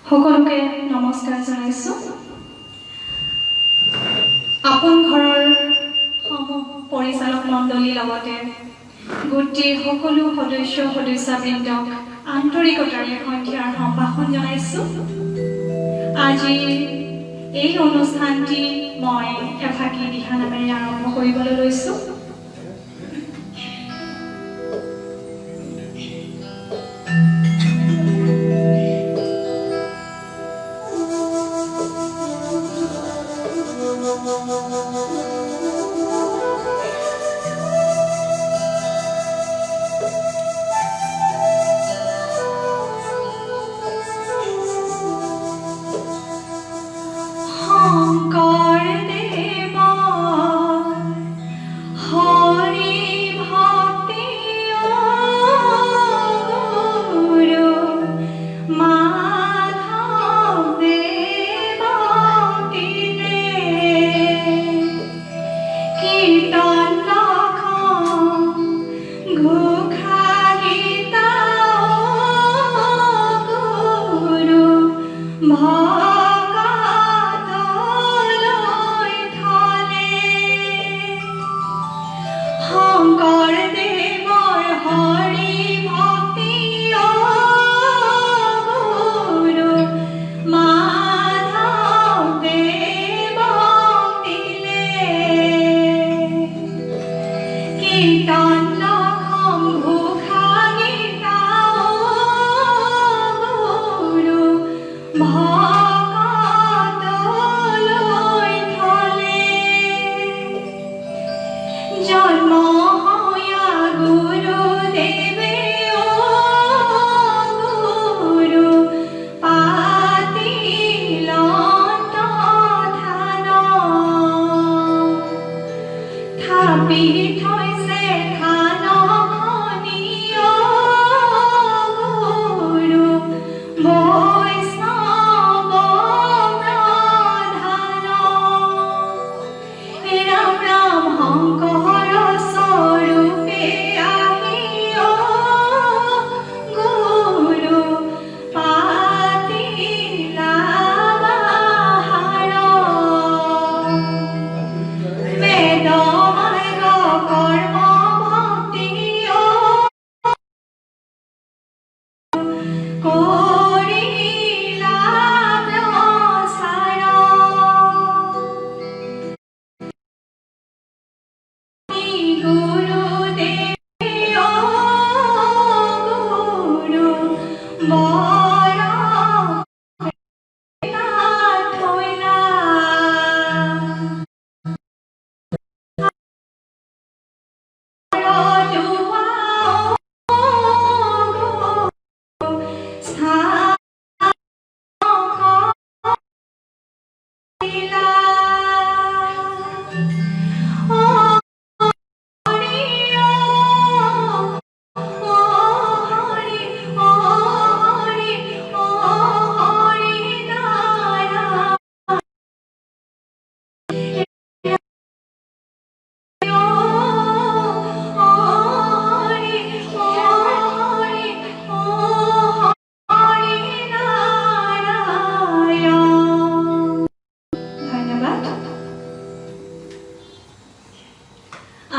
সকলোকে নমস্কাৰ জনাইছো। আপোন ঘৰৰ পৰিচালক মণ্ডলীৰ লগতে গোটেই সকলো সদস্যবৃন্দক আন্তৰিকতাৰে সন্ধিয়াৰ সম্ভাষণ জনাইছো। আজি এই অনুষ্ঠানটি মই এফাকি দিহা নামেৰে আৰম্ভ কৰিবলৈ লৈছো।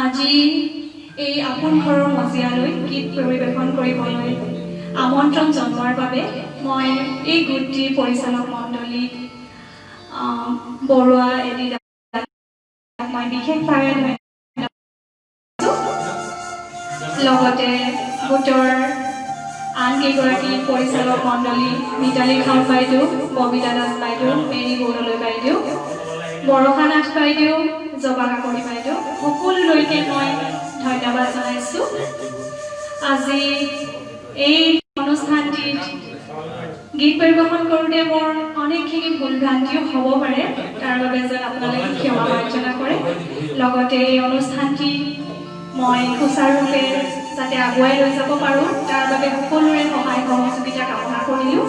আজি এই আপোন ঘৰৰ মজিয়ালৈ গীত পৰিৱেশন কৰিবলৈ আমন্ত্ৰণ জনোৱাৰ বাবে মই এই গোটটিৰ পৰিচালক মণ্ডলী বৰুৱা এডি মই বিশেষভাৱে লগতে গোটৰ আন কেইগৰাকী পৰিচালক মণ্ডলী মিতালী খান বাইদেউ, ববিতা দাস বাইদেউ, মেৰী বৰদলৈ বাইদেউ, বৰষা নাথ বাইদেউ, জবা কাকলি বাইদেউ সকলোলৈকে মই ধন্যবাদ জনাইছো। আজি এই অনুষ্ঠানটিত গীত পৰিৱেশন কৰোঁতে মোৰ অনেকখিনি ভুল ভ্ৰান্তিও হ'ব পাৰে, তাৰ বাবে যেন আপোনালোকে ক্ষমা প্ৰাৰ্থনা কৰে। লগতে এই অনুষ্ঠানটি মই সুচাৰুৰূপে যাতে আগুৱাই লৈ যাব পাৰোঁ তাৰ বাবে সকলোৰে সহায় সহযোগিতা কামনা কৰিলোঁ।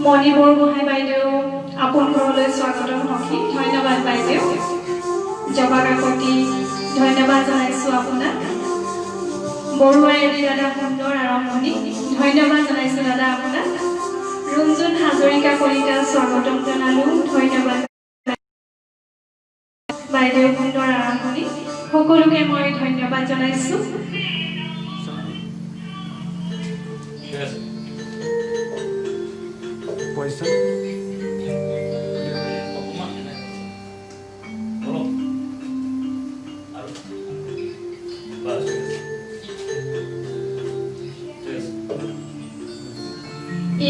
মণি বৰগোহাঁই বাইদেউ আপোন ঘৰলৈ স্বাগতম সখী, ধন্যবাদ বাইদেউ। জবা কাকতি ধন্যবাদ জনাইছোঁ আপোনাক। বৰুৱাই দাদা সুন্দৰ আৰম্ভণি ধন্যবাদ জনাইছোঁ দাদা আপোনাক ৰুমজুন হাজৰিকা কলিতা স্বাগতম জনালোঁ ধন্যবাদ বাইদেউ সুন্দৰ আৰম্ভণি সকলোকে মই ধন্যবাদ জনাইছোঁ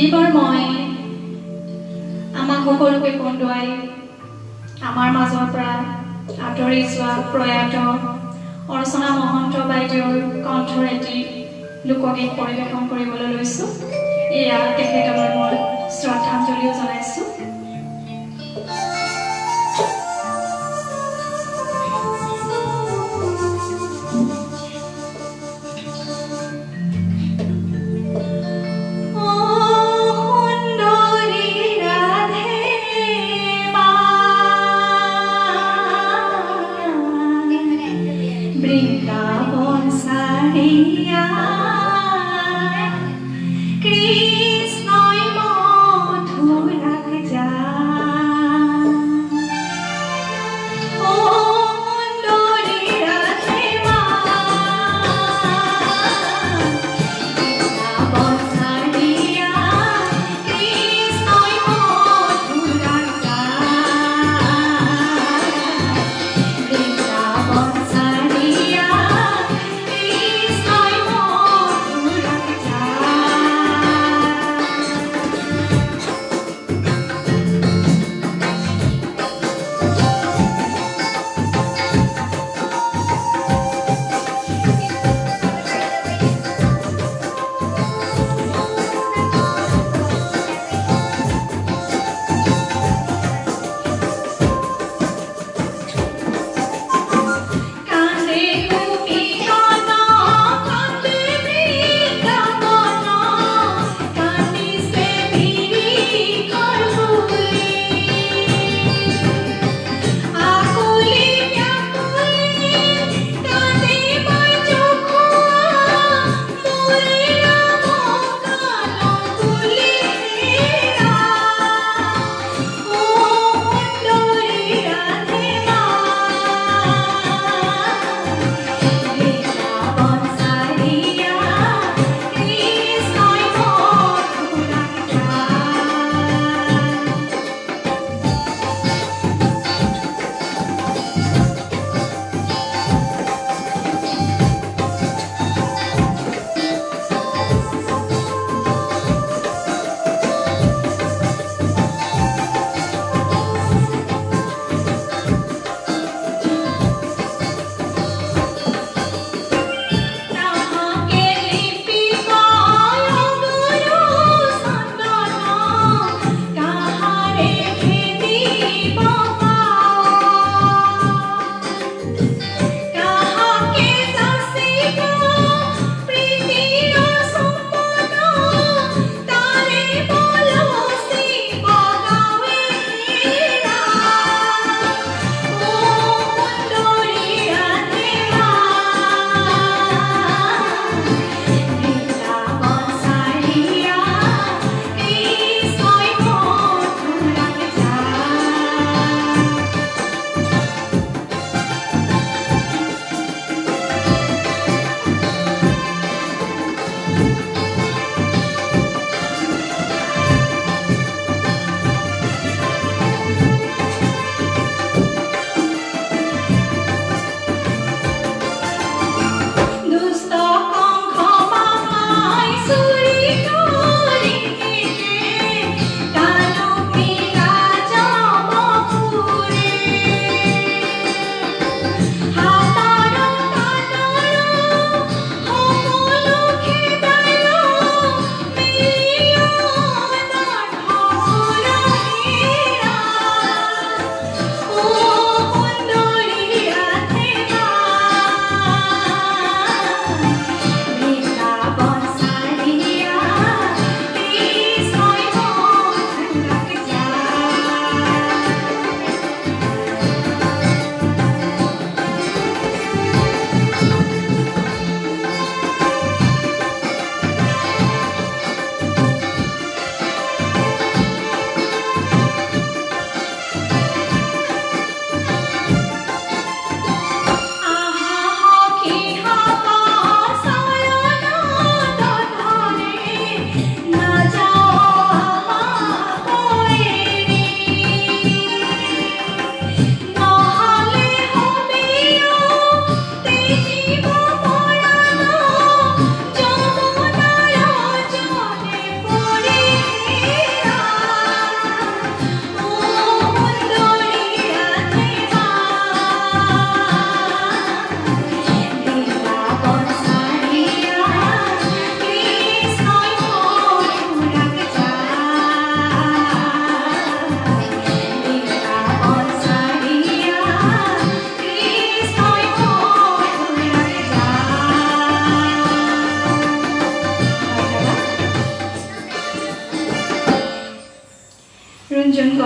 এইবাৰ মই আমাক সকলোকে কন্দুৱাই আমাৰ মাজৰ পৰা আঁতৰি যোৱা প্ৰয়াত অৰ্চনা মহন্ত বাইদেউৰ কণ্ঠৰ এটি লোকগীত পৰিৱেশন কৰিবলৈ লৈছোঁ এয়া তেখেতলৈ মই শ্ৰদ্ধাঞ্জলিও জনাইছোঁ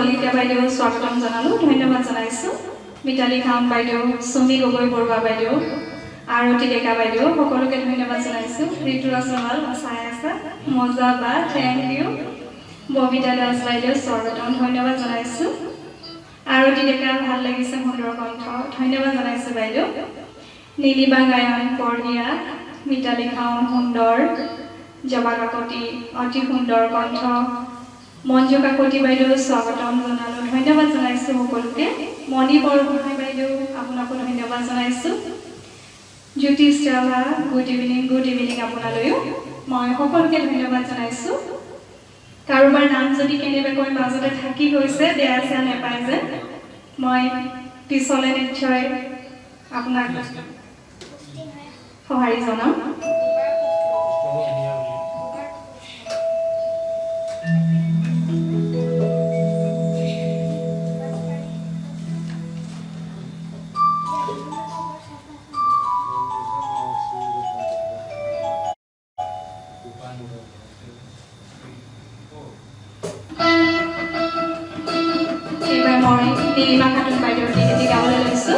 কলিতা বাইদেউ স্বাগতম জনালো ধন্যবাদ জনাইছো মিতালী খাম বাইদেউ সুমি গগৈ বৰুৱা বাইদেউ আৰতি ডেকা বাইদেউ সকলোকে ধন্যবাদ জনাইছো ঋতুৰাজ ৰমাল চাই আছে মজা বা থেংক ইউ ববিতা দাস বাইদেউ স্বাগতম ধন্যবাদ জনাইছো আৰতি ডেকা ভাল লাগিছে সুন্দৰ কণ্ঠ ধন্যবাদ জনাইছো বাইদেউ নীলিমা গায়ন বৰ্ণিয়া মিতালী খাম সুন্দৰ জবা কাকতি অতি সুন্দৰ কণ্ঠ মঞ্জু কাকতি বাইদেউ স্বাগতম জনালো ধন্যবাদ জনাইছো সকলোকে মণি বৰগোহাঁই বাইদেউ আপোনাকো ধন্যবাদ জনাইছো জ্যোতিষ ৰাভা গুড ইভিনিং আপোনালৈও মই সকলোকে ধন্যবাদ জনাইছো কাৰোবাৰ নাম যদি কেনেবাকৈ মাজতে থাকি গৈছে বেয়া চেয়া নেপায় যে মই পিছলে নিশ্চয় আপোনাক সঁহাৰি জনাম নীলিমা খাতুন বাইদেউৰ গীত গাবলৈ লৈছো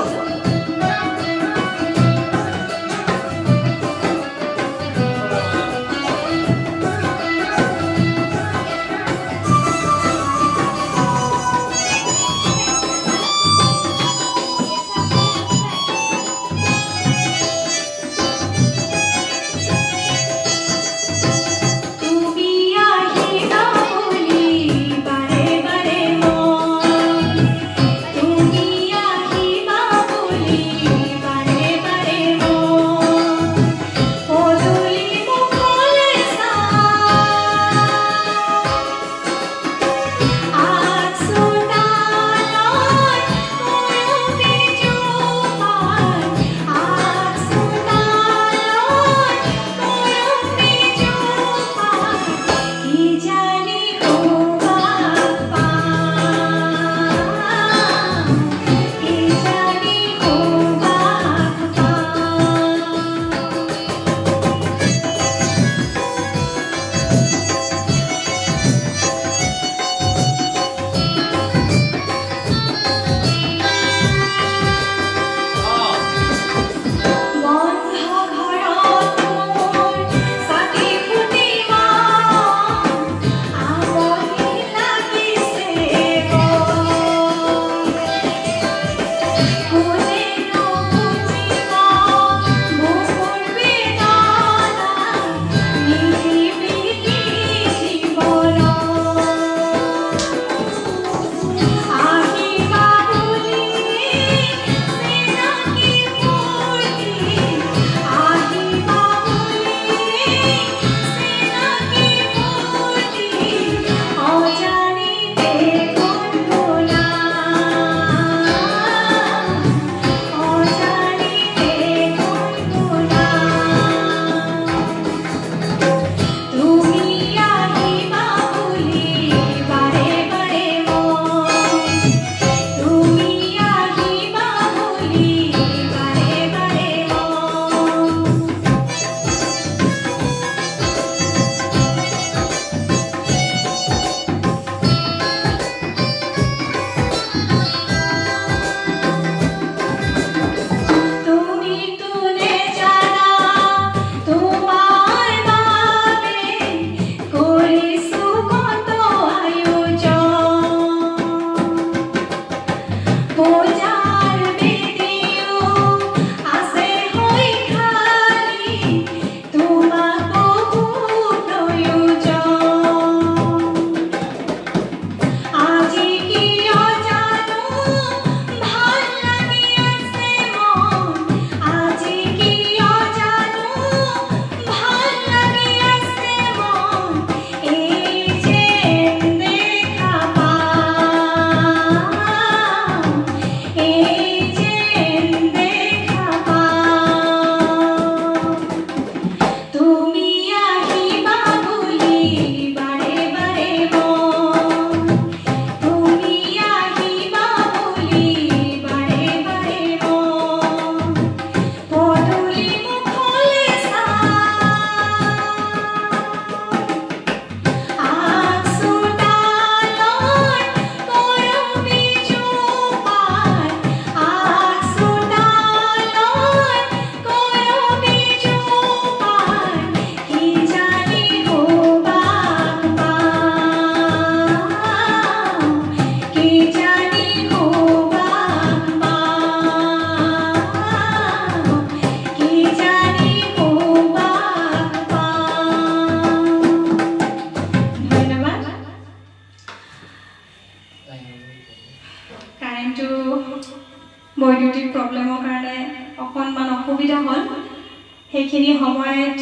তুমি অকণমান অসুবিধা হ'ল সেইখিনি সময়ত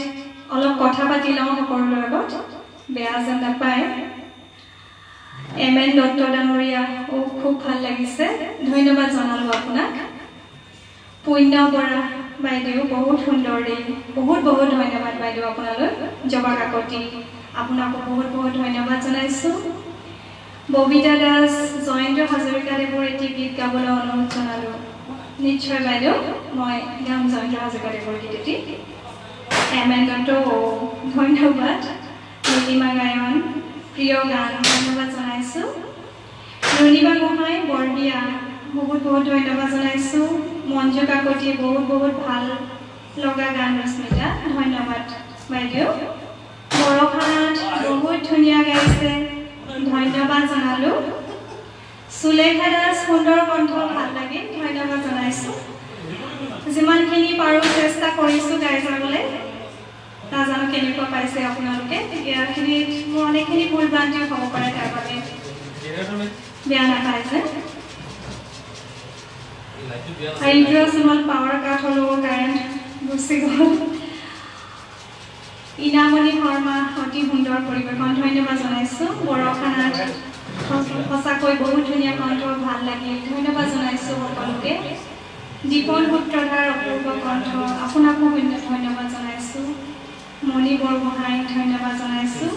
অলপ কথা পাতি লওঁ সকলোৰে আগত বেয়া যেন নাপায় MN দত্ত ডাঙৰীয়া খুব ভাল লাগিছে ধন্যবাদ জনালোঁ আপোনাক পুণ্য বৰা বাইদেউ বহুত সুন্দৰ দেই বহুত ধন্যবাদ বাইদেউ আপোনালৈ জবা কাকতি আপোনাকো বহুত ধন্যবাদ জনাইছোঁ ববিতা দাস জয়ন্ত হাজৰিকা দেৱৰ এটি গীত গাবলৈ অনুৰোধ জনালোঁ নিশ্চয় বাইদেউ মই গাম জয়ন্ত হাজৰিকা দেৱৰ গীত এটি MN দত্ত ধন্যবাদ নীলিমা গায়ন প্ৰিয় গান ধন্যবাদ জনাইছোঁ ৰুণিমা গোহাঁই বৰবিয়া বহুত ধন্যবাদ জনাইছোঁ মঞ্জু কাকতি বহুত ভাল লগা গান ৰশ্মিতা ধন্যবাদ বাইদেউ বৰখানাত বহুত ধুনীয়া গাইছে ধন্যবাদ জনালোঁ সুলেখা দাস সুন্দৰ কণ্ঠ ভাল লাগে ধন্যবাদ জনাইছোঁ যিমানখিনি পাৰোঁ চেষ্টা কৰিছোঁ গাই যাবলৈ নাজানো কেনেকুৱা পাইছে আপোনালোকে ইয়াৰখিনিত মোৰ অনেকখিনি ভুল ভ্ৰান্তি হ'ব পাৰে তাৰ বাবে বেয়া নাপায় যে হাইড্ৰ'চিমল পাৱাৰ কাট হ'লেও কাৰেণ্ট গুচি গ'ল ইনামণি শৰ্মা অতি সুন্দৰ পৰিৱেশন ধন্যবাদ জনাইছোঁ বৰখানাত সঁচাকৈ বহুত ধুনীয়া কণ্ঠ ভাল লাগিল ধন্যবাদ জনাইছোঁ সকলোকে দীপন সূত্ৰধাৰ অপূৰ্ব কণ্ঠ আপোনাকো ধন্যবাদ জনাইছোঁ মণি বৰগোহাঁই ধন্যবাদ জনাইছোঁ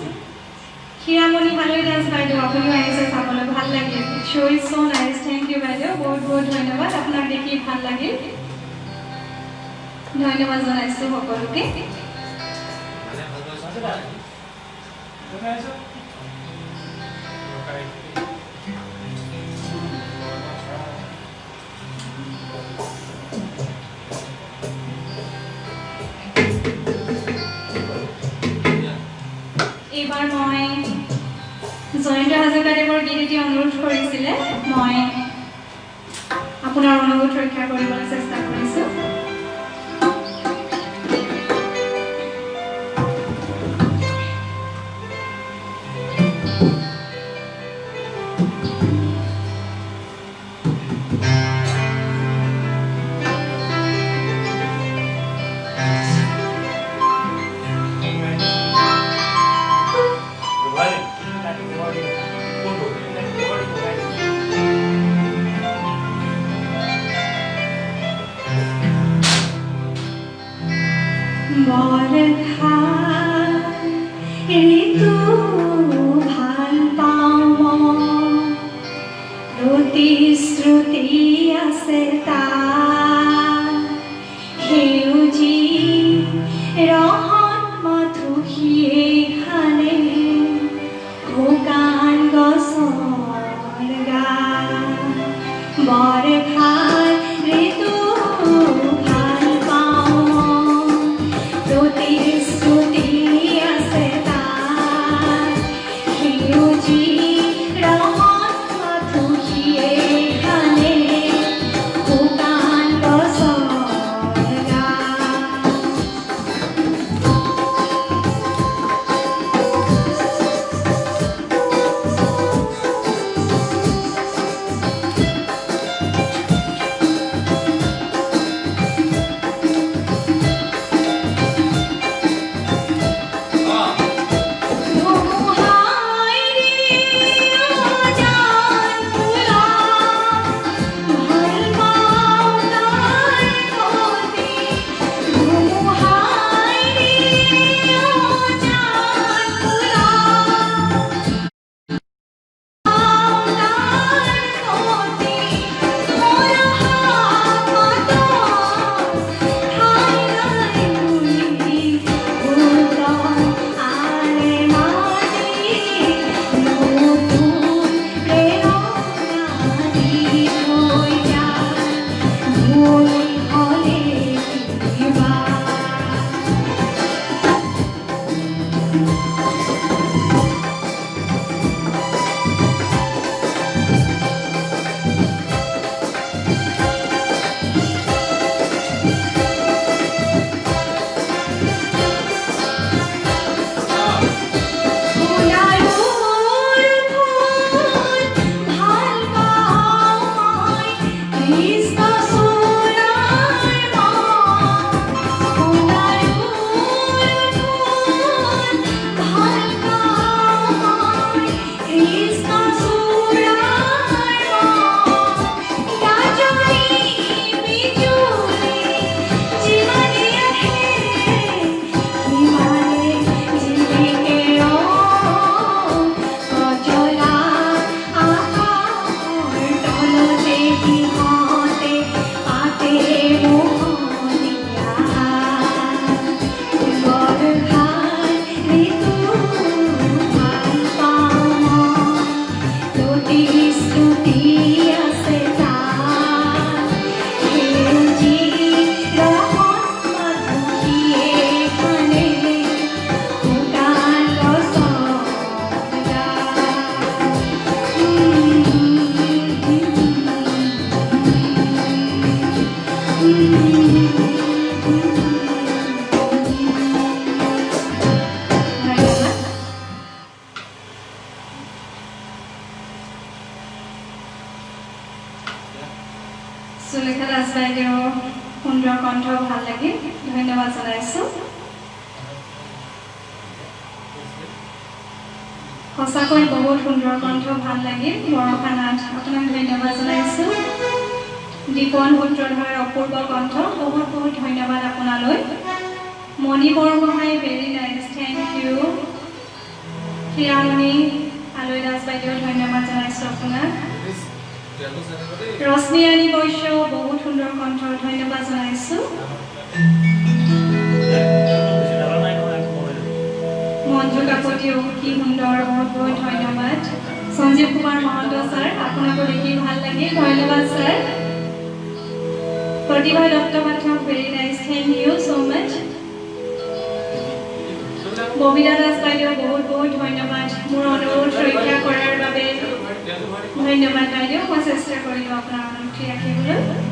হীৰামণি হালৈ দাস বাইদেউ আপুনিও আহিছে চাবলৈ ভাল লাগিল show' is so' nice thank you বাইদেউ বহুত ধন্যবাদ আপোনাক দেখি ভাল লাগিল ধন্যবাদ জনাইছোঁ সকলোকে এইবাৰ মই জয়ন্ত হাজৰিকা দেৱৰ গীত এটি অনুৰোধ কৰিছিলে মই আপোনাৰ অনুৰোধ ৰক্ষা কৰিবলৈ চেষ্টা কৰিছোঁ Hoga লাগিল ধন্যবাদ জনাইছোঁ সঁচাকৈ বহুত সুন্দৰ কণ্ঠ ভাল লাগিল বৰষা নাথ আপোনাক ধন্যবাদ জনাইছোঁ দীপন সূত্ৰধৰ অপূৰ্ব কণ্ঠ বহুত বহুত ধন্যবাদ আপোনালৈ Moni Borgohain very nice thank you Hiramoni আলৈ দাস বাইদেউ ধন্যবাদ জনাইছোঁ আপোনাক ৰশ্মিৰাণী বৈশ্য বহুত সুন্দৰ কণ্ঠ ধন্যবাদ জনাইছোঁ মঞ্জু কাকতিও কি সুন্দৰ বহুত বহুত ধন্যবাদ সঞ্জীৱ কুমাৰ মহন্ত ছাৰ আপোনাকো দেখি ভাল লাগিল ধন্যবাদ sir Pratibha Dutta Pathak very nice thank you so' much Babita Das বাইদেউ বহুত বহুত ধন্যবাদ মোৰ অনুৰোধ ৰক্ষা কৰাৰ বাবে ধন্যবাদ বাইদেউ মই চেষ্টা কৰিলোঁ আপোনাৰ অনুৰোধ ৰাখিবলৈ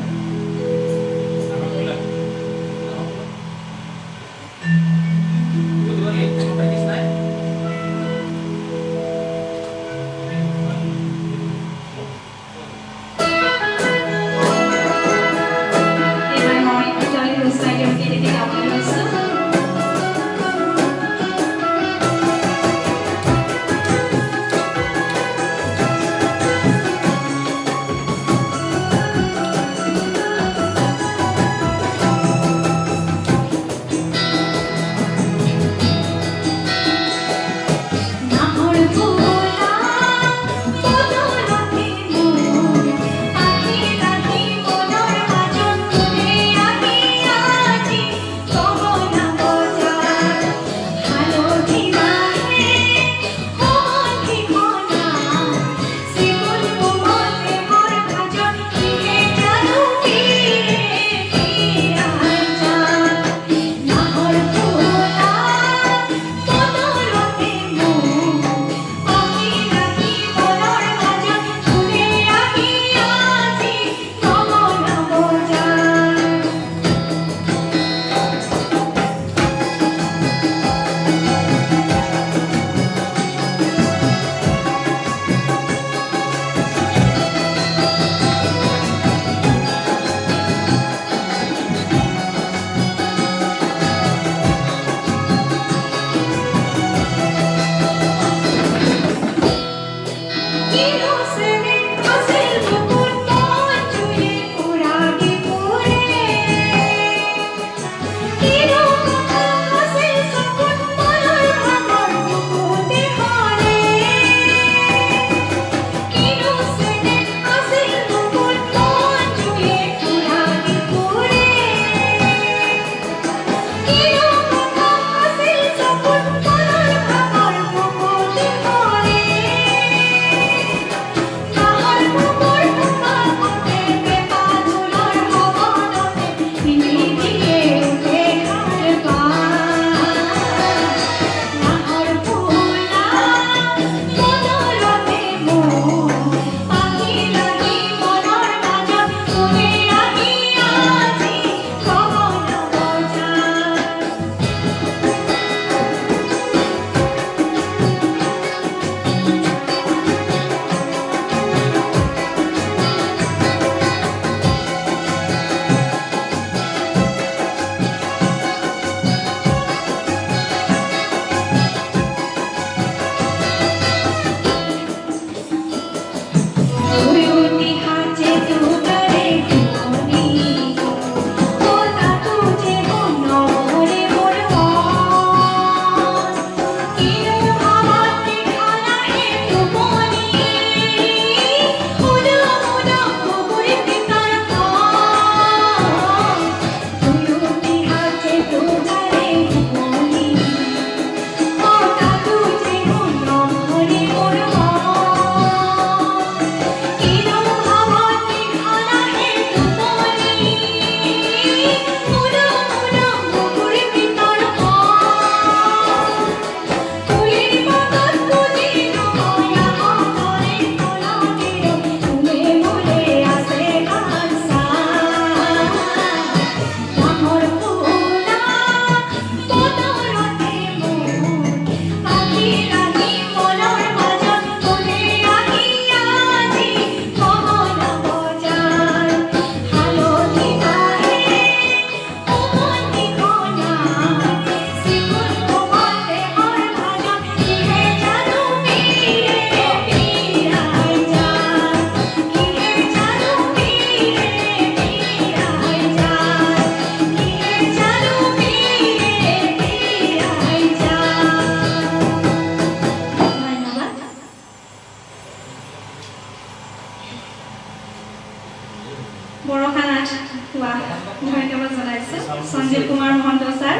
সঞ্জীৱ কুমাৰ মহন্ত ছাৰ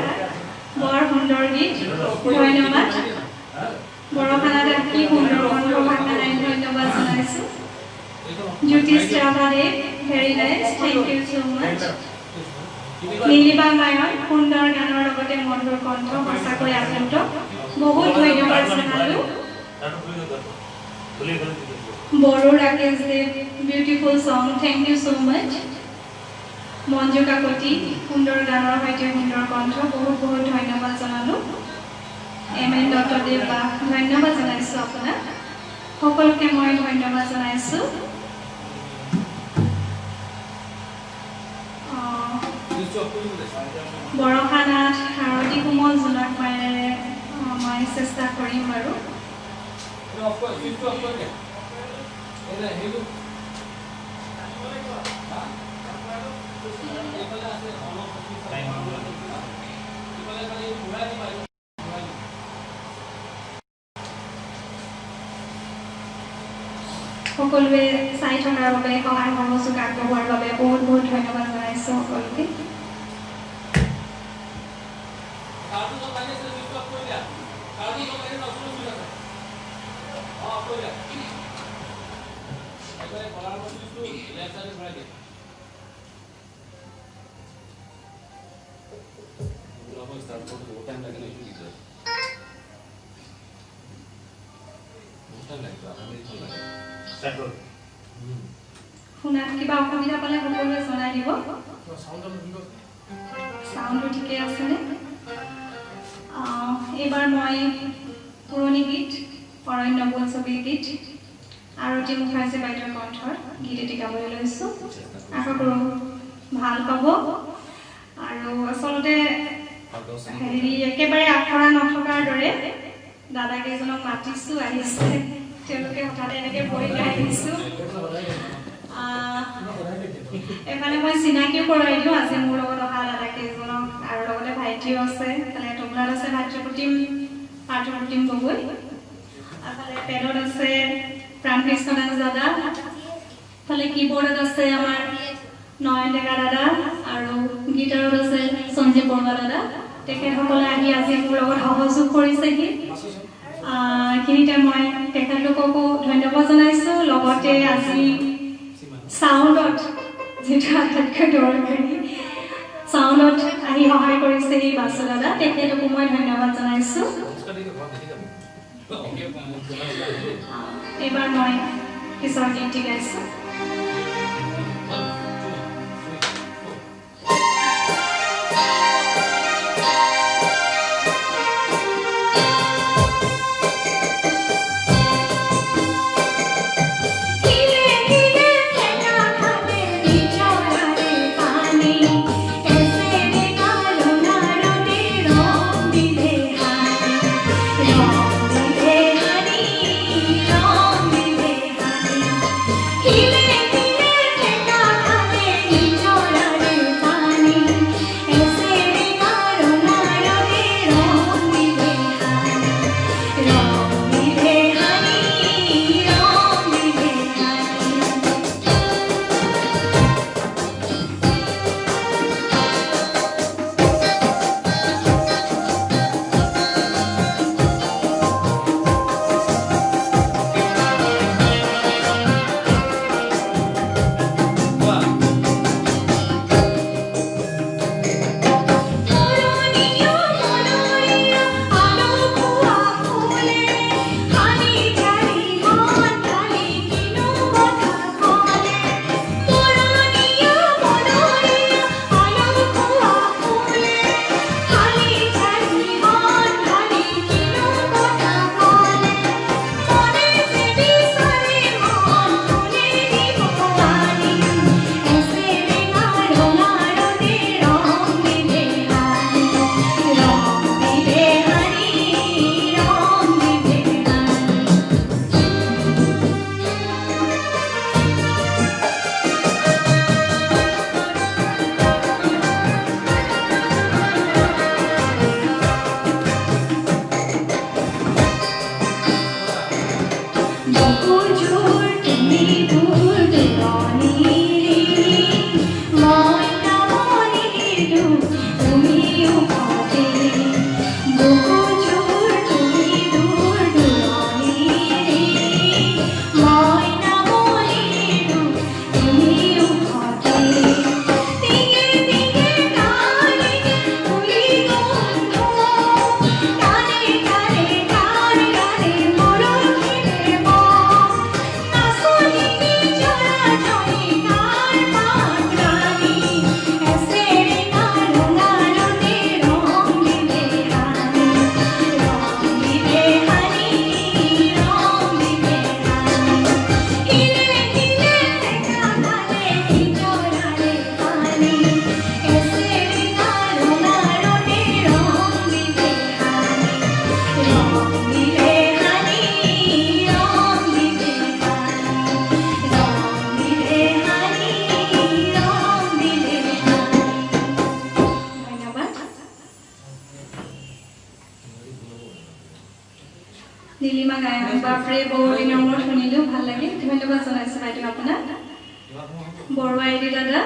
বৰ সুন্দৰ গীত ধন্যবাদ বৰখানাত কি সুন্দৰ কণ্ঠ ভাষাৰে ধন্যবাদ জনাইছোঁ Jyotish Rabhadev very nice thank you so much Nilima Mayan সুন্দৰ গানৰ লগতে মধুৰ কণ্ঠ সঁচাকৈ আপ্লুত বহুত ধন্যবাদ জনালোঁ বড়ো ৰাকেশ দেৱ বিউটিফুল সং থেংক ইউ সো মাচ মঞ্জু কাকতি সুন্দৰ গানৰ সৈতে সুন্দৰ কণ্ঠ বহুত বহুত ধন্যবাদ জনালোঁ এম.এন. দত্তদেৱ বা ধন্যবাদ জনাইছোঁ আপোনাক সকলোকে মই ধন্যবাদ জনাইছোঁ বৰখানাত শাৰদী কোমল জোনাক মায়েৰে মই চেষ্টা কৰিম বাৰু সকলোৱে চাই থকাৰ বাবে সহায় সহযোগ আগবঢ়োৱাৰ বাবে বহুত বহুত ধন্যবাদ জনাইছোঁ সকলোকে শুনাত কিবা অসুবিধা পালে সকলোৱে জনাই দিব চাউণ্ডটো ঠিকে আছেনে এইবাৰ মই পুৰণি গীত অৰণ্য বোলছবিৰ গীত আৰতী মুখাৰ্জী বাইদেউৰ কণ্ঠৰ গীত এটি গাবলৈ লৈছোঁ আশা কৰোঁ ভাল পাব আৰু আচলতে একেবাৰে আখৰা নথকাৰ দৰে দাদাকেইজনক মাতিছোঁ আহিছে তেওঁলোকে হঠাতে এনেকৈ বহি আহিছোঁ এফালে মই চিনাকিও কৰাই দিওঁ আজি মোৰ লগত অহা দাদাকেইজনক আৰু লগতে ভাইটিও আছে এফালে তবলাত আছে পাৰ্থপ্ৰতিম গগৈ এফালে পেডত আছে প্ৰাণকৃষ্ণ দাস দাদা এফালে কীবৰ্ডত আছে আমাৰ নয়ন ডেকা দাদা আৰু গীটাৰত আছে সঞ্জীৱ বৰুৱা দাদা তেখেতসকলে আহি আজি মোৰ লগত সহযোগ কৰিছেহি এইখিনিতে মই তেখেতলোককো ধন্যবাদ জনাইছোঁ লগতে আজি চাউণ্ডত যিটো আটাইতকৈ দৰকাৰী চাউণ্ডত আহি সহায় কৰিছেহি বাসু দাদা তেখেতকো মই ধন্যবাদ জনাইছোঁ এইবাৰ মই পিছৰ গীতটি গাইছোঁ নীলিমা গায়ক বাপৰে বহু দিনৰ মূৰত শুনিলো ভাল লাগিল ধন্যবাদ জনাইছো বাইদেউ আপোনাক বৰুৱাইদি দাদা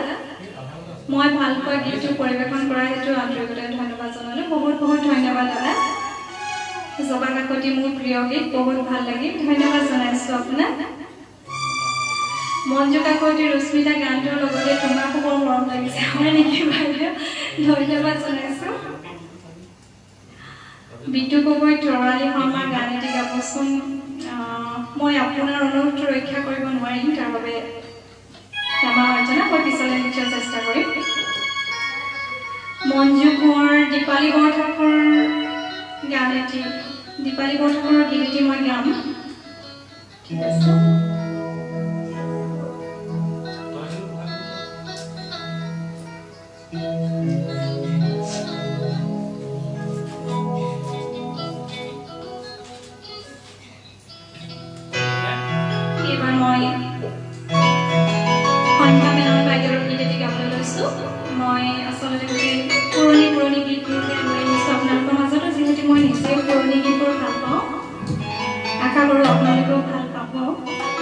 মই ভাল পোৱা গীতটো পৰিৱেশন কৰা হেতু আন্তৰিকতাৰে ধন্যবাদ জনালো বহুত বহুত ধন্যবাদ দাদা জবা কাকতি মোৰ প্ৰিয় গীত বহুত ভাল লাগিল ধন্যবাদ জনাইছো আপোনাক মঞ্জু কাকতি ৰশ্মিতা গানটোৰ লগতে তোমাকো বৰ মৰম লাগিছে হয় নেকি বাইদেউ ধন্যবাদ জনাইছো বিটু গগৈ তৰালী শৰ্মাৰ গান এটি গাবচোন মই আপোনাৰ অনুৰোধটো ৰক্ষা কৰিব নোৱাৰিম তাৰ বাবে ক্ষমা অৰ্জনা মই পিছলৈ নিশ্চয় চেষ্টা কৰিম মঞ্জু কোঁৱৰ দীপালী বৰঠাকুৰ গান এটি দীপালী বৰঠাকুৰৰ গীত এটি মই গাম ঠিক আছে মই আসলে পুৰণি গীত আপোনালোকৰ মাজতো যিহেতু মই নিজেও পুৰণি গীতবোৰ ভাল পাওঁ আশা কৰোঁ আপোনালোকেও ভাল পাব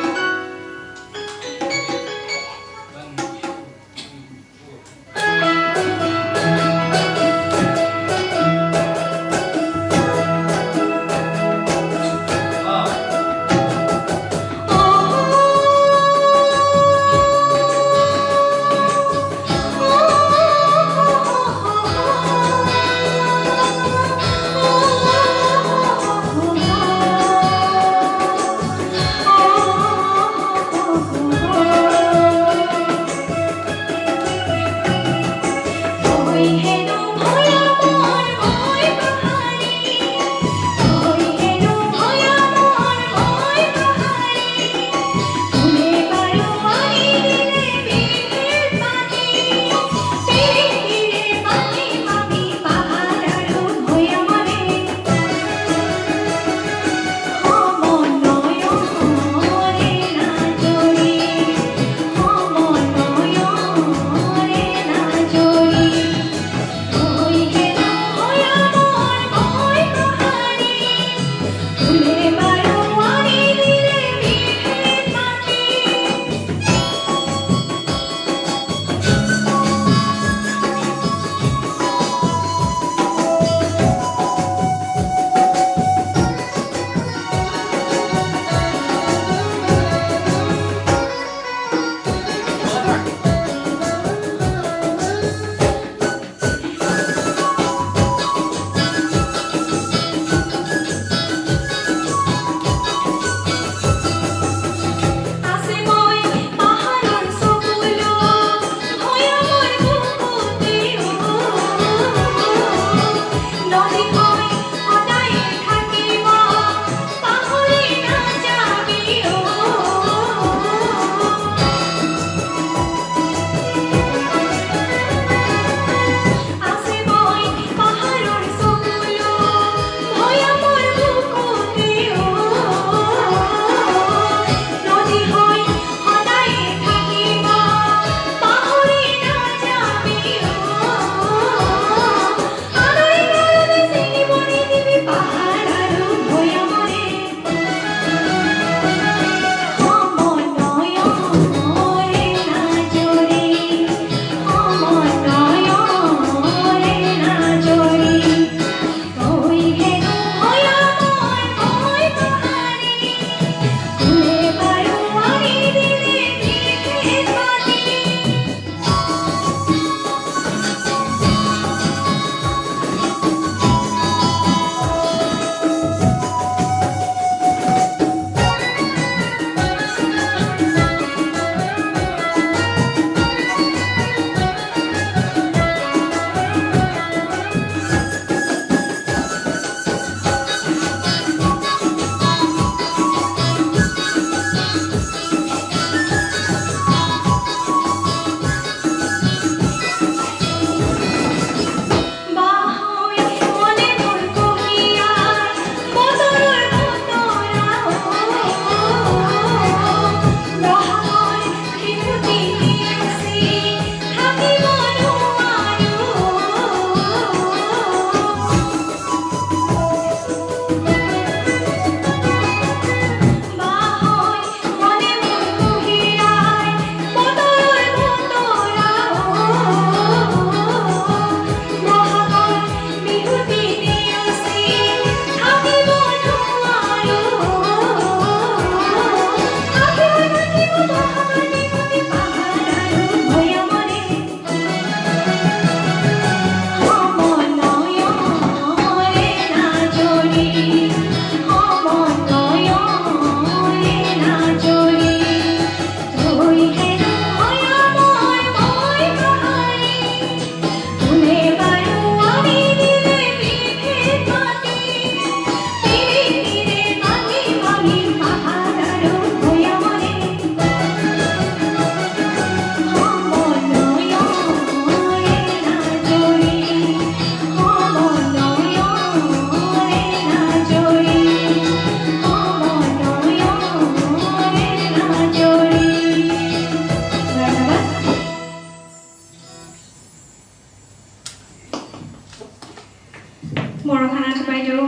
বৰখানাথ বাইদেউ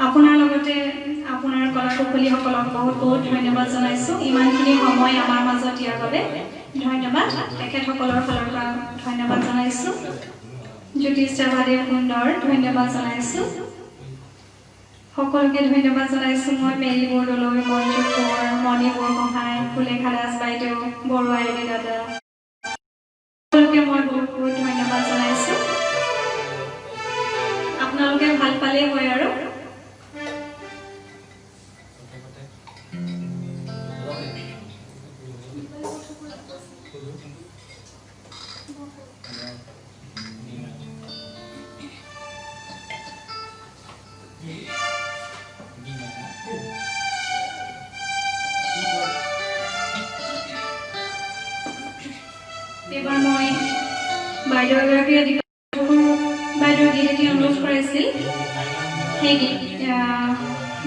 আপোনাৰ লগতে আপোনাৰ কলাকুশলীসকলক বহুত বহুত ধন্যবাদ জনাইছোঁ ইমানখিনি সময় আমাৰ মাজত দিয়াৰ বাবে ধন্যবাদ তেখেতসকলৰ ফালৰ পৰা ধন্যবাদ জনাইছোঁ জ্যোতিষ চাবাদেৱ সুন্দৰ ধন্যবাদ জনাইছোঁ সকলোকে ধন্যবাদ জনাইছোঁ মই মেৰী বৰদলৈ মঞ্জু কোঁৱৰ মণি বৰগোহাঁই সুলেখা দাস বাইদেউ বৰুৱা এৰি দাদা সকলোকে মই বহুত বহুত ধন্যবাদ জনাইছোঁ আপোনালোকে ভাল পালেই হয় আৰু এবাৰ মই বাইদেউ এগৰাকীয়ে বাইদেউ গীত এটি অনুৰোধ কৰাইছিল সেই গীত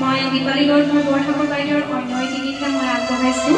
মই দীপালী গৌতম বৰঠাকুৰ বাইদেউৰ অন্য এটি গীতহে মই আগবঢ়াইছোঁ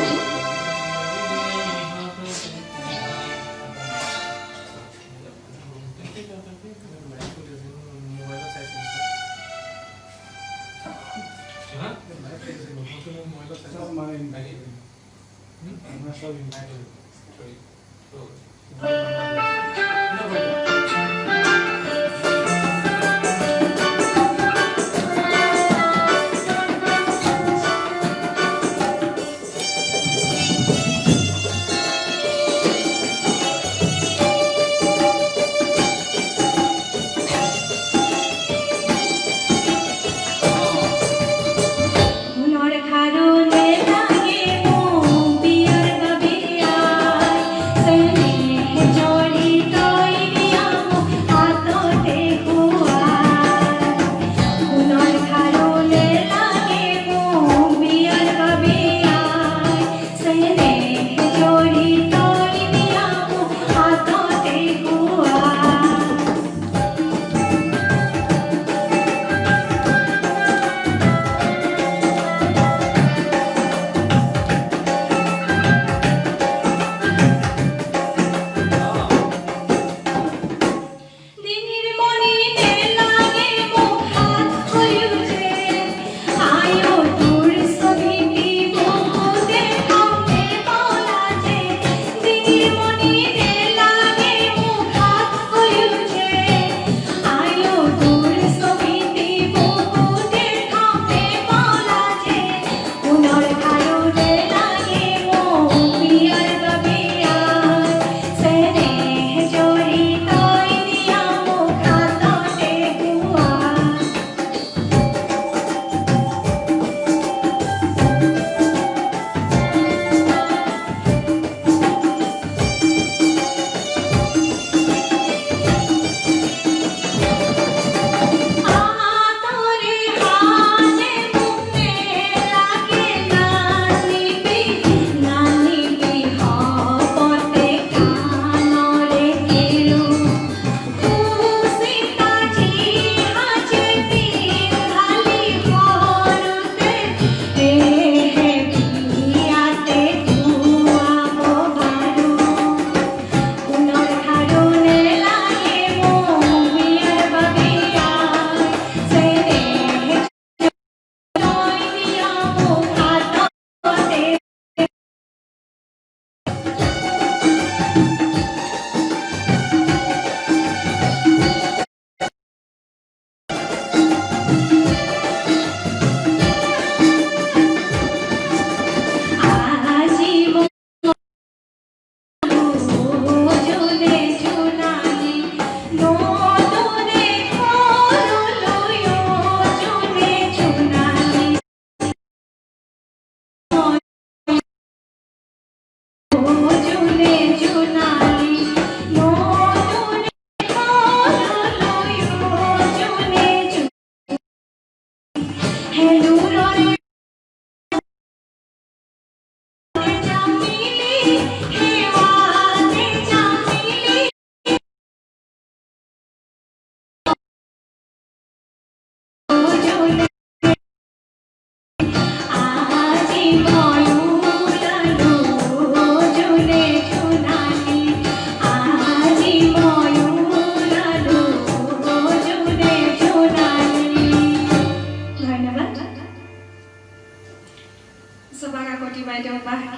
Sailing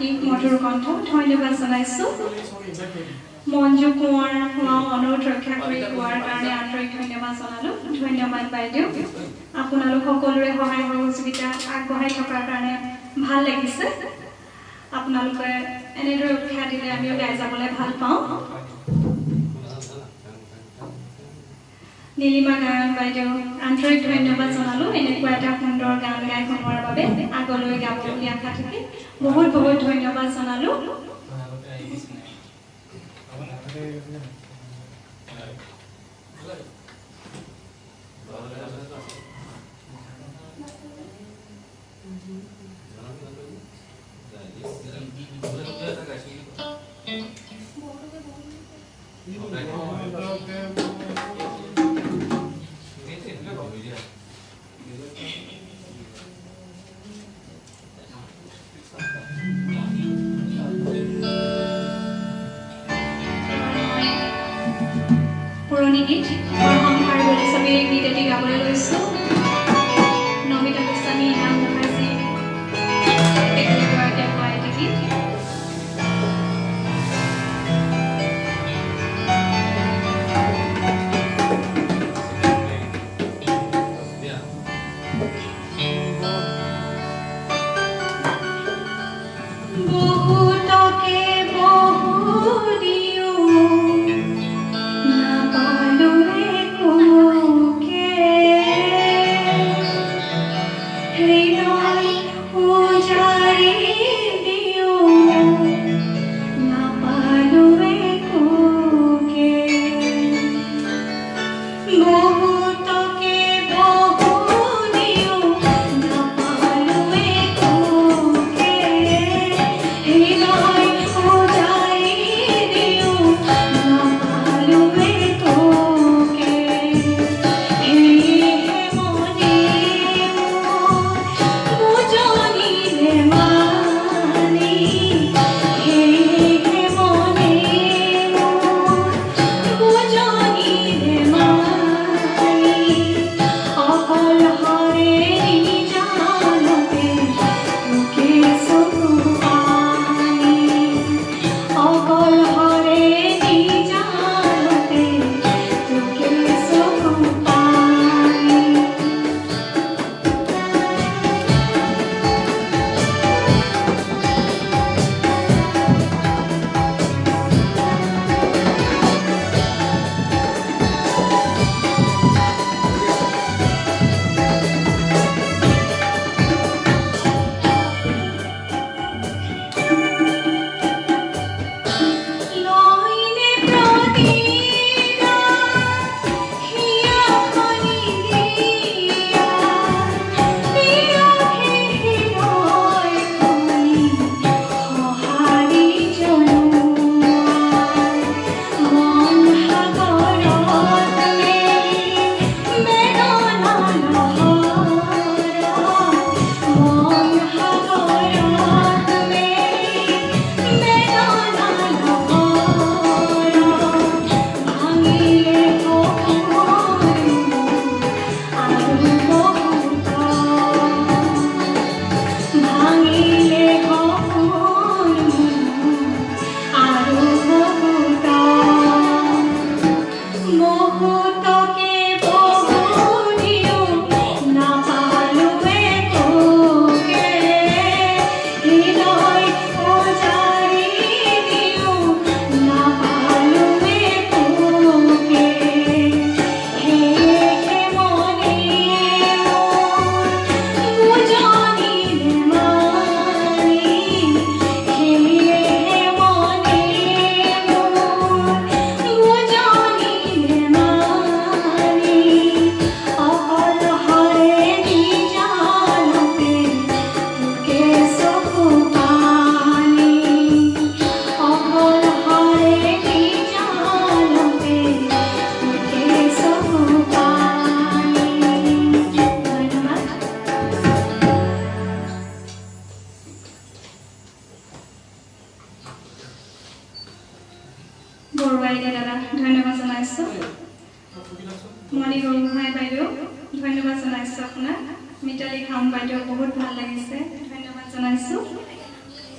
কি মধুৰ কণ্ঠ ধন্যবাদ জনাইছোঁ মঞ্জু কোঁৱৰ অনুৰোধ ৰক্ষা কৰি কোৱাৰ কাৰণে আন্তৰিক ধন্যবাদ জনালোঁ ধন্যবাদ বাইদেউ আপোনালোক সকলোৰে সহায় সহযোগিতা আগবঢ়াই থকাৰ কাৰণে ভাল লাগিছে আপোনালোকে এনেদৰে উৎসাহ দিলে আমিও গাই যাবলৈ ভাল পাওঁ নীলিমা গায়ন বাইদেউ আন্তৰিক ধন্যবাদ জনালোঁ এনেকুৱা এটা সুন্দৰ গান গাই শুনোৱাৰ বাবে আগলৈ গাব বুলি আশা থাকে বহুত বহুত ধন্যবাদ জনালোঁ পুৰণি গীত সংসাৰ বুলি চবেই গীত এটি গাবলৈ লৈছোঁ নমিতা গোস্বামী নাম মুখাৰ্জী তেখেতগৰাকীয়ে গোৱা এটি গীত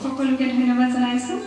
সকলোকে ধন্যবাদ জনাইছোঁ।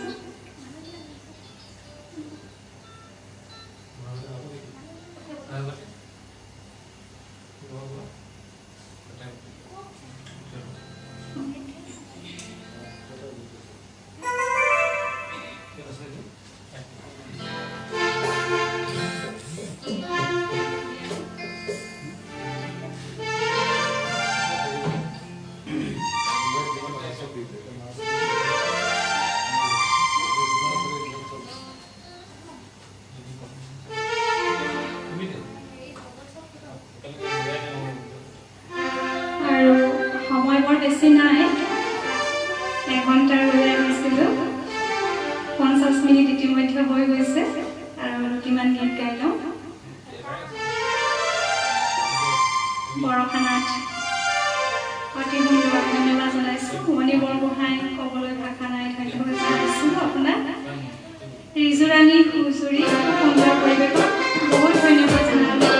বেছি নাই, 1 ঘণ্টাৰ বজাই গৈছিলোঁ, 50 মিনিট ইতিমধ্যে হৈ গৈছে আৰু কিমান গীত গাই লওঁ। বৰখানাত অতি সুন্দৰ ধন্যবাদ জনাইছোঁ। মণি বৰগোহাঁই ক'বলৈ ভাষা নাই, ধন্যবাদ জনাইছোঁ আপোনাক। ৰিজুৰাণী সুজুৰি সুন্দৰ পৰিৱেশত বহুত ধন্যবাদ জনালোঁ।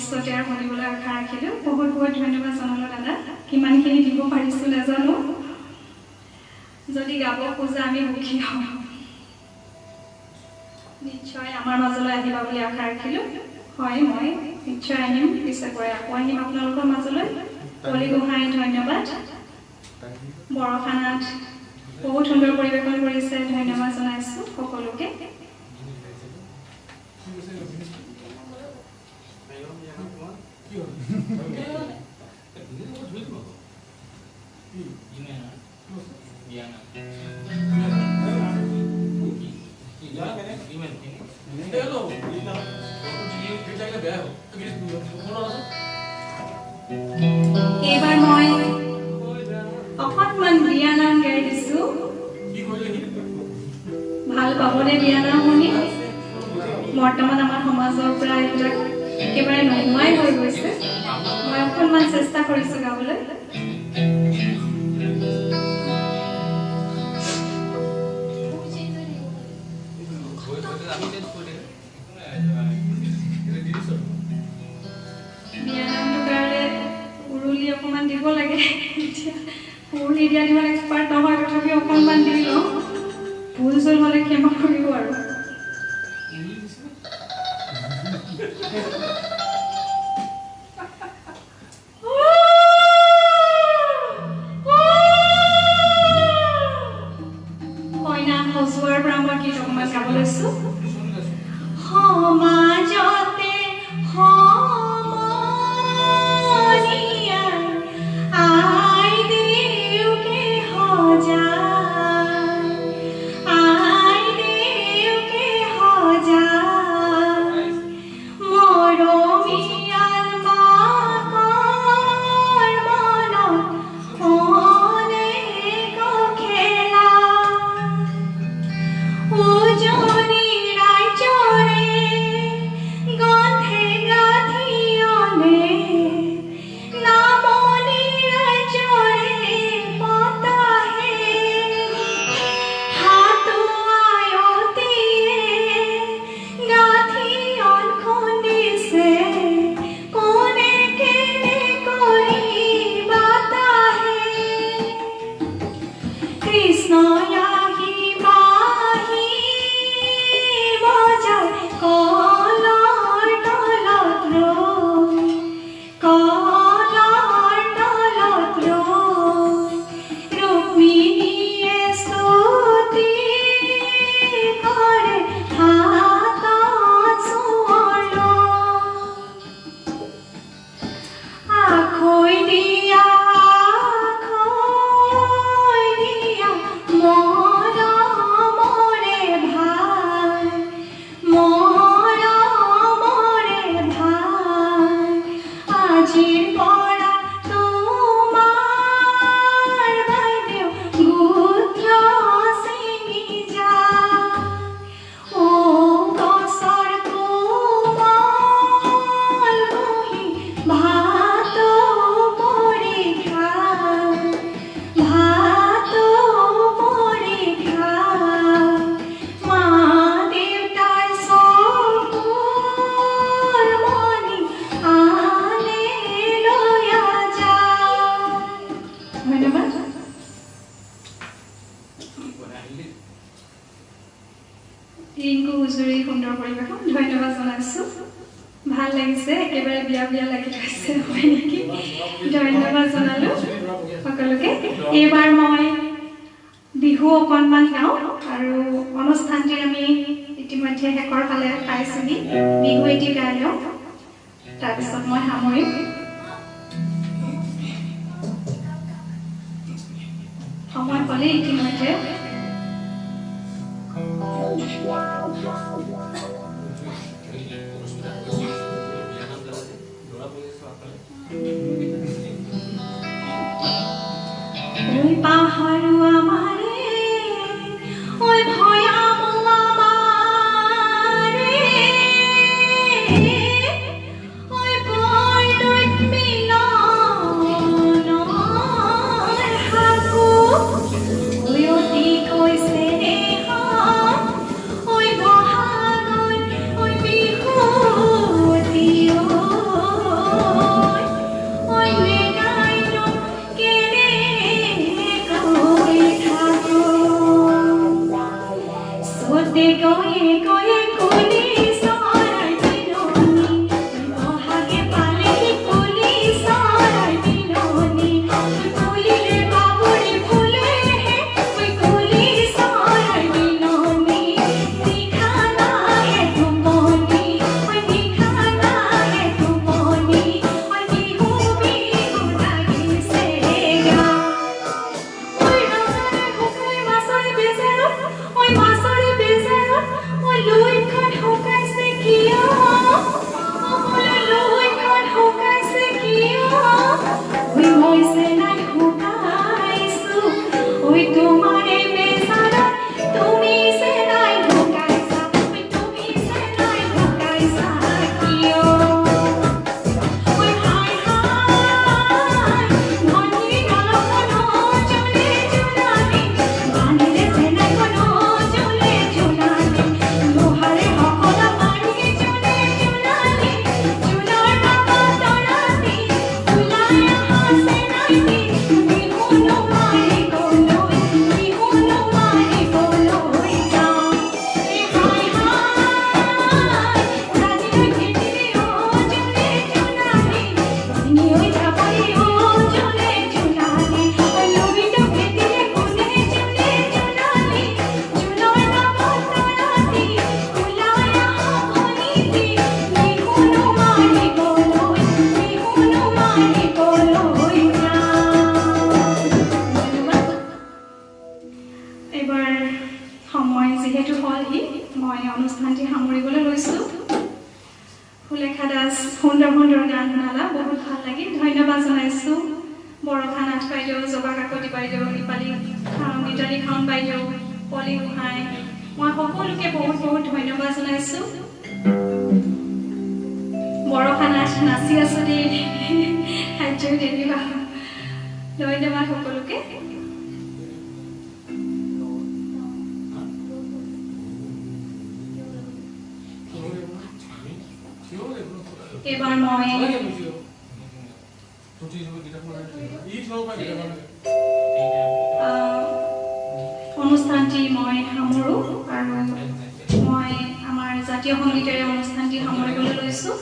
ভৱিষ্যতে আৰু শুনিবলৈ আশা ৰাখিলোঁ বহুত বহুত ধন্যবাদ জনালোঁ দাদা কিমানখিনি দিব পাৰিছোঁ নাজানো যদি গাব খোজা আমি সুখী হ'ম নিশ্চয় আমাৰ মাজলৈ আহিবা বুলি আশা ৰাখিলোঁ হয় মই নিশ্চয় আহিম পিছে পৰে আকৌ আহিম আপোনালোকৰ মাজলৈ পলি গোহাঁই ধন্যবাদ বৰখানাত বহুত সুন্দৰ পৰিৱেশন কৰিছে ধন্যবাদ জনাইছোঁ সকলোকে এইবাৰ মই অকণমান বিয়ানাম গাই দিছোঁ ভাল পাবনে বিয়ানাম শুনি বৰ্তমান আমাৰ সমাজৰ পৰা এইবিলাক একেবাৰে নোহোৱাই হৈ গৈছে মই অকণমান চেষ্টা কৰিছোঁ গাবলৈ বিয়ানামটোৰ কাৰণে উৰুলি অকণমান দিব লাগে এতিয়া উৰুলি দিয়া দিবলৈ এক্সপাৰ্ট নহয় তথাপি অকণমান দি লওঁ ভুল চুল হ'লে ক্ষমা কৰিব আৰু কইনা সজোৱাৰ পৰা মই গীত অকণমান গাব লৈছোঁ সমাজতে ৰিংকু হুজুৰি সুন্দৰ পৰিৱেশন ধন্যবাদ জনাইছোঁ ভাল লাগিছে একেবাৰে বিয়া বিয়া লাগি গৈছে হয় নেকি ধন্যবাদ জনালোঁ সকলোকে এইবাৰ মই বিহু অকণমান গাওঁ আৰু অনুষ্ঠানটি আমি ইতিমধ্যে শেষৰ ফালে পাইছোঁহি বিহু এটি গাই লওঁ তাৰপিছত মই সামৰিম সময় পালে ইতিমধ্যে ওই পাহাড় আমারে ওই ভয়াম আমারে ওই বড় মিলন হাকু ওই অতি কইছে ওই বহাগন ওই বিহুতি শুনালা বহুত ভাল লাগিল ধন্যবাদ জনাইছোঁ বৰষা নাথ বাইদেউ জবা কাকতি বাইদেউ মিতালী খাউন বাইদেউ পলি গোহাঁই মই সকলোকে বহুত বহুত ধন্যবাদ জনাইছোঁ বৰষা নাথ নাচি আছোঁ দেই সাহায্য দিবা ধন্যবাদ সকলোকে এবাৰ মই অনুষ্ঠানটি মই সামৰো আৰু মই আমাৰ জাতীয় সংগীতেৰে অনুষ্ঠানটি সামৰিবলৈ লৈছোঁ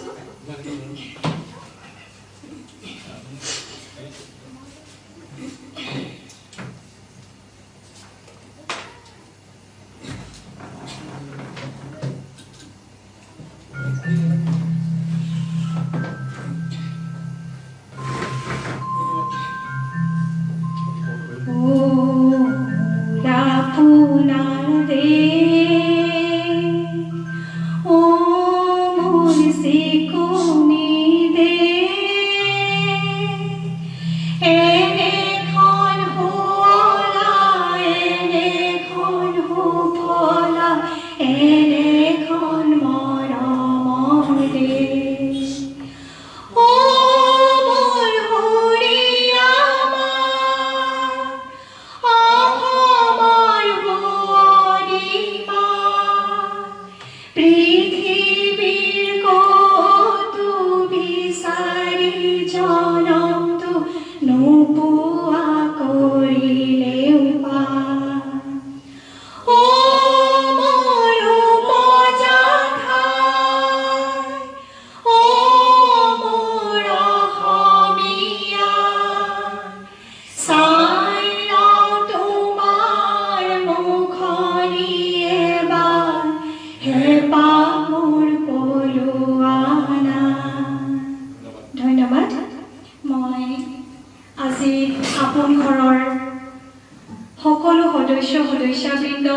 সদস্যবৃন্দ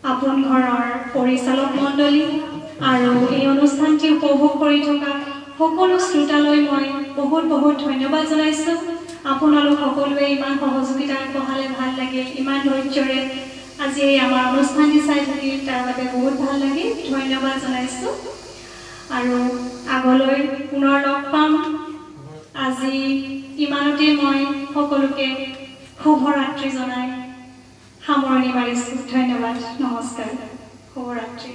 আপোন ঘৰৰ পৰিচালক মণ্ডলী আৰু এই অনুষ্ঠানটি উপভোগ কৰি থকা সকলো শ্ৰোতালৈ মই বহুত বহুত ধন্যবাদ জনাইছোঁ আপোনালোক সকলোৱে ইমান সহযোগিতা আগবঢ়ালে ভাল লাগে ইমান ধৈৰ্যৰে আজি আমাৰ অনুষ্ঠানটি চাই থাকি তাৰ বাবে বহুত ভাল লাগে ধন্যবাদ জনাইছোঁ আৰু আগলৈ পুনৰ লগ পাম আজি ইমানতে মই সকলোকে শুভৰাত্ৰি জনাই সামৰণি মাৰিছোঁ ধন্যবাদ নমস্কাৰ শুভৰাত্ৰি